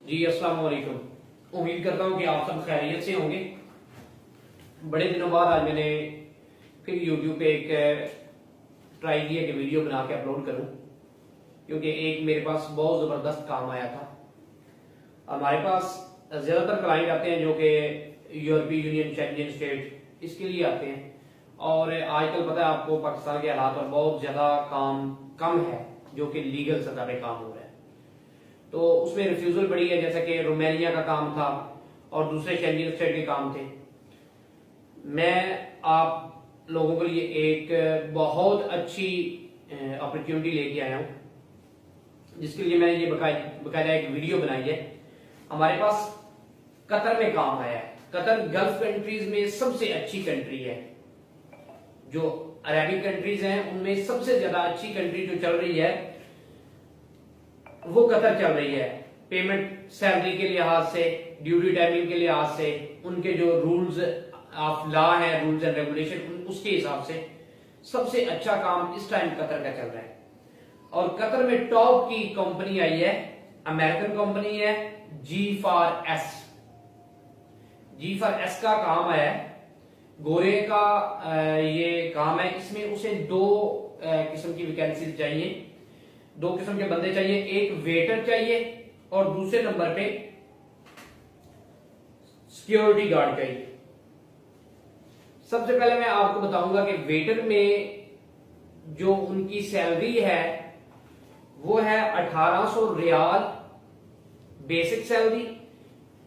जी अस्सलाम वालेकुम। उम्मीद करता हूँ कि आप सब खैरियत से होंगे। बड़े दिनों बाद आज मैंने फिर YouTube पे एक ट्राई किया कि वीडियो बना के अपलोड करूं, क्योंकि एक मेरे पास बहुत ज़बरदस्त काम आया था। हमारे पास ज़्यादातर क्लाइंट आते हैं जो कि यूरोपीय यूनियन, शेंगेन स्टेट, इसके लिए आते हैं। और आजकल पता है आपको पाकिस्तान के हालात पर बहुत ज़्यादा काम कम है जो कि लीगल सतह पे काम हो रहा है, तो उसमें रिफ्यूजल बड़ी है। जैसा कि रोमानिया का काम था और दूसरे शेंगेन स्टेट के काम थे। मैं आप लोगों के लिए एक बहुत अच्छी अपॉर्चुनिटी लेके आया हूँ, जिसके लिए मैंने ये बकायदा एक वीडियो बनाई है। हमारे पास कतर में काम आया है। कतर गल्फ कंट्रीज में सबसे अच्छी कंट्री है। जो अरबिक कंट्रीज हैं उनमें सबसे ज्यादा अच्छी कंट्री जो चल रही है वो कतर चल रही है। पेमेंट सैलरी के लिहाज से, ड्यूटी टाइमिंग के लिहाज से, उनके जो रूल्स ऑफ लॉ है, रूल्स एंड रेगुलेशन, उसके हिसाब से सबसे अच्छा काम इस टाइम कतर का चल रहा है। और कतर में टॉप की कंपनी आई है, अमेरिकन कंपनी है, G4S। G4S का काम आया है। गोरे का ये काम है। इसमें उसे दो किस्म की वैकेंसी चाहिए, दो किस्म के बंदे चाहिए। एक वेटर चाहिए और दूसरे नंबर पे सिक्योरिटी गार्ड चाहिए। सबसे पहले मैं आपको बताऊंगा कि वेटर में जो उनकी सैलरी है वो है 1800 riyal basic salary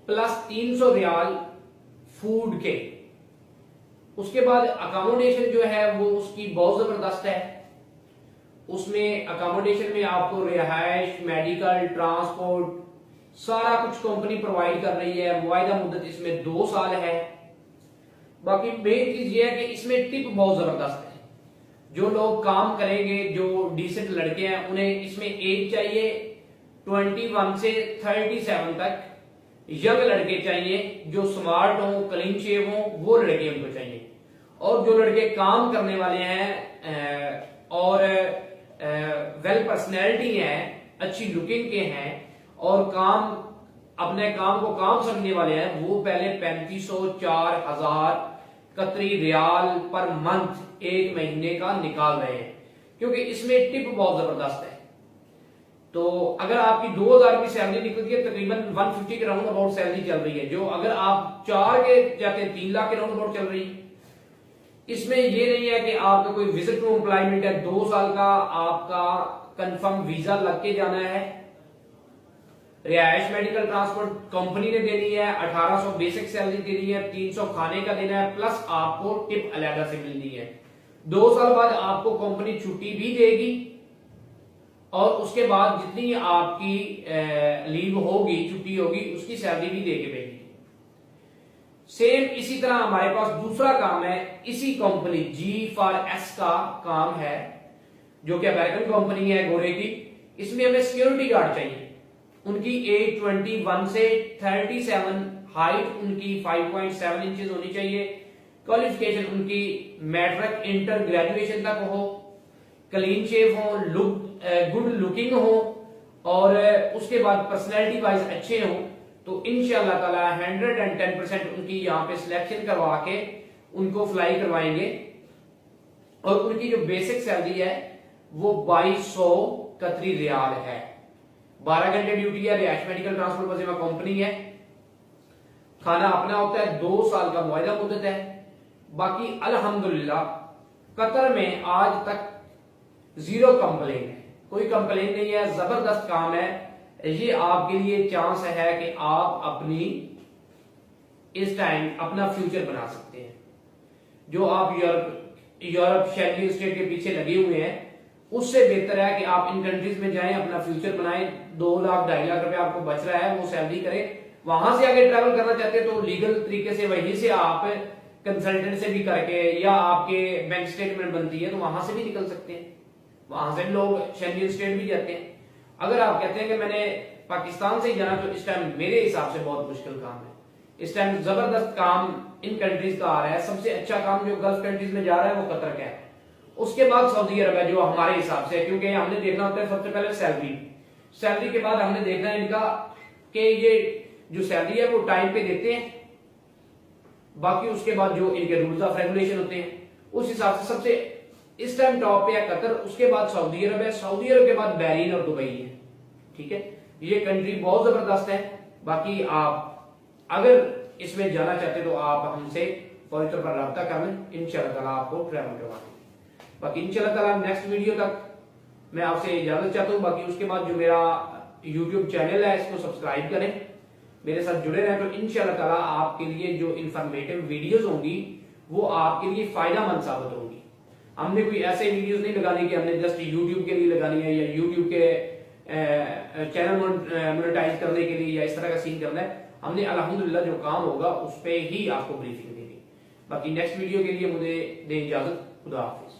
plus 300 riyal food के। उसके बाद अकोमोडेशन जो है वो उसकी बहुत जबरदस्त है। उसमें अकोमोडेशन में आपको रिहाइश, मेडिकल, ट्रांसपोर्ट सारा कुछ कंपनी प्रोवाइड कर रही है। मुआयदा मुद्दत इसमें 2 साल है। बाकी मेन चीज ये है कि इसमें टिप बहुत जबरदस्त है। जो लोग काम करेंगे, जो डिसेंट लड़के हैं, उन्हें इसमें एज चाहिए 21 से 37 तक। यंग लड़के चाहिए जो स्मार्ट हो, क्लीन शेव हो, वो लड़के उनको चाहिए। और जो लड़के काम करने वाले हैं और वेल पर्सनैलिटी है, अच्छी लुकिंग के हैं और काम अपने काम को काम समझने वाले हैं, वो पहले 3500-4000 कतरी रियाल पर मंथ एक महीने का निकाल रहे हैं, क्योंकि इसमें टिप बहुत जबरदस्त है। तो अगर आपकी 2000 की सैलरी निकलती है, तकरीबन 150 के राउंड अबाउट सैलरी चल रही है। जो अगर आप 4 के जाते हैं 3 लाख के राउंड अबाउट चल रही है। इसमें ये नहीं है कि आपका कोई विजिट टू एम्प्लॉयमेंट है, 2 साल का आपका कंफर्म वीजा लग के जाना है। रिहाइश, मेडिकल, ट्रांसपोर्ट कंपनी ने देनी है। 1800 बेसिक सैलरी देनी है, 300 खाने का देना है, प्लस आपको टिप अलहदा से मिलनी है। 2 साल बाद आपको कंपनी छुट्टी भी देगी और उसके बाद जितनी आपकी लीव होगी, छुट्टी होगी, उसकी सैलरी भी दे के भेजेगी। सेम इसी तरह हमारे पास दूसरा काम है, इसी कंपनी G4S का काम है, जो कि अमेरिकन कंपनी है गोरे की। इसमें हमें सिक्योरिटी गार्ड चाहिए। उनकी एज 21 से 37, हाइट उनकी 5.7 इंचेस होनी चाहिए। क्वालिफिकेशन उनकी मैट्रिक इंटर ग्रेजुएशन तक हो, क्लीन शेव हो, गुड लुकिंग हो और उसके बाद पर्सनैलिटी वाइज अच्छे हो। तो इंशाअल्लाह ताला 110% उनकी यहाँ पे सिलेक्शन करवा के उनको फ्लाई करवाएंगे। और उनकी जो बेसिक सैलरी है वो 2200 कतरी रियाल है। 12 घंटे ड्यूटी है। रिहाइश, मेडिकल, ट्रांसपोर्ट वजीफा कंपनी है। खाना अपना होता है। 2 साल का मुआयदा मुद्दत है। बाकी अल्हम्दुलिल्लाह कतर में आज तक 0 कंप्लेन है, कोई कंप्लेन नहीं है। जबरदस्त काम है। ये आपके लिए चांस है कि आप अपनी इस टाइम अपना फ्यूचर बना सकते हैं। जो आप यूरोप शेंगेन स्टेट के पीछे लगे हुए हैं, उससे बेहतर है कि आप इन कंट्रीज में जाएं, अपना फ्यूचर बनाएं। 2 लाख 2.5 लाख रुपए आपको बच रहा है, वो सैलरी करें। वहां से आगे ट्रैवल करना चाहते हैं तो लीगल तरीके से वहीं से आप कंसल्टेंट से भी करके, या आपके बैंक स्टेटमेंट बनती है तो वहां से भी निकल सकते हैं। वहां से लोग शेंगेन स्टेट भी जाते हैं। अगर आप कहते हैं कि मैंने पाकिस्तान से ही जाना, तो इस टाइम मेरे हिसाब से बहुत मुश्किल काम है। इस टाइम जबरदस्त काम इन कंट्रीज का आ रहा है। सबसे अच्छा काम जो गल्फ कंट्रीज में जा रहा है वो कतर का है। उसके बाद सऊदी अरब है, जो हमारे हिसाब से, क्योंकि हमने देखना होता है सबसे पहले सैलरी के बाद हमने देखना है इनका कि ये जो सैलरी है वो टाइम पे देते हैं, बाकी उसके बाद जो इनके रूल्स ऑफ रेगुलेशन होते हैं उस हिसाब से सबसे इस टाइम टॉप पे है कतर, उसके बाद सऊदी अरब है, सऊदी अरब के बाद बहरीन और दुबई है। ठीक है, ये कंट्री बहुत जबरदस्त है। बाकी आप अगर इसमें जाना चाहते तो आप हमसे फौरी तौर पर रब्ता कर लें, इंशाल्लाह ताला आपको ट्रैवल करवा देंगे। बाकी इंशाल्लाह ताला नेक्स्ट वीडियो तक मैं आपसे इजाजत चाहता हूँ। बाकी उसके बाद जो मेरा यूट्यूब चैनल है इसको सब्सक्राइब करें, मेरे साथ जुड़े रहें, तो इंशाल्लाह ताला आपके लिए जो इंफॉर्मेटिव वीडियोस होंगी वो आपके लिए फायदेमंद साबित होंगी। हमने कोई ऐसे वीडियोस नहीं लगाने कि हमने जस्ट यूट्यूब के लिए लगानी है या यूट्यूब के चैनल मोनेटाइज करने के लिए या इस तरह का सीन करना है। हमने अल्हम्दुलिल्लाह जो काम होगा उस पर ही आपको ब्रीफिंग देनी। बाकी नेक्स्ट वीडियो के लिए मुझे दे इजाजत, खुदा हाफिज।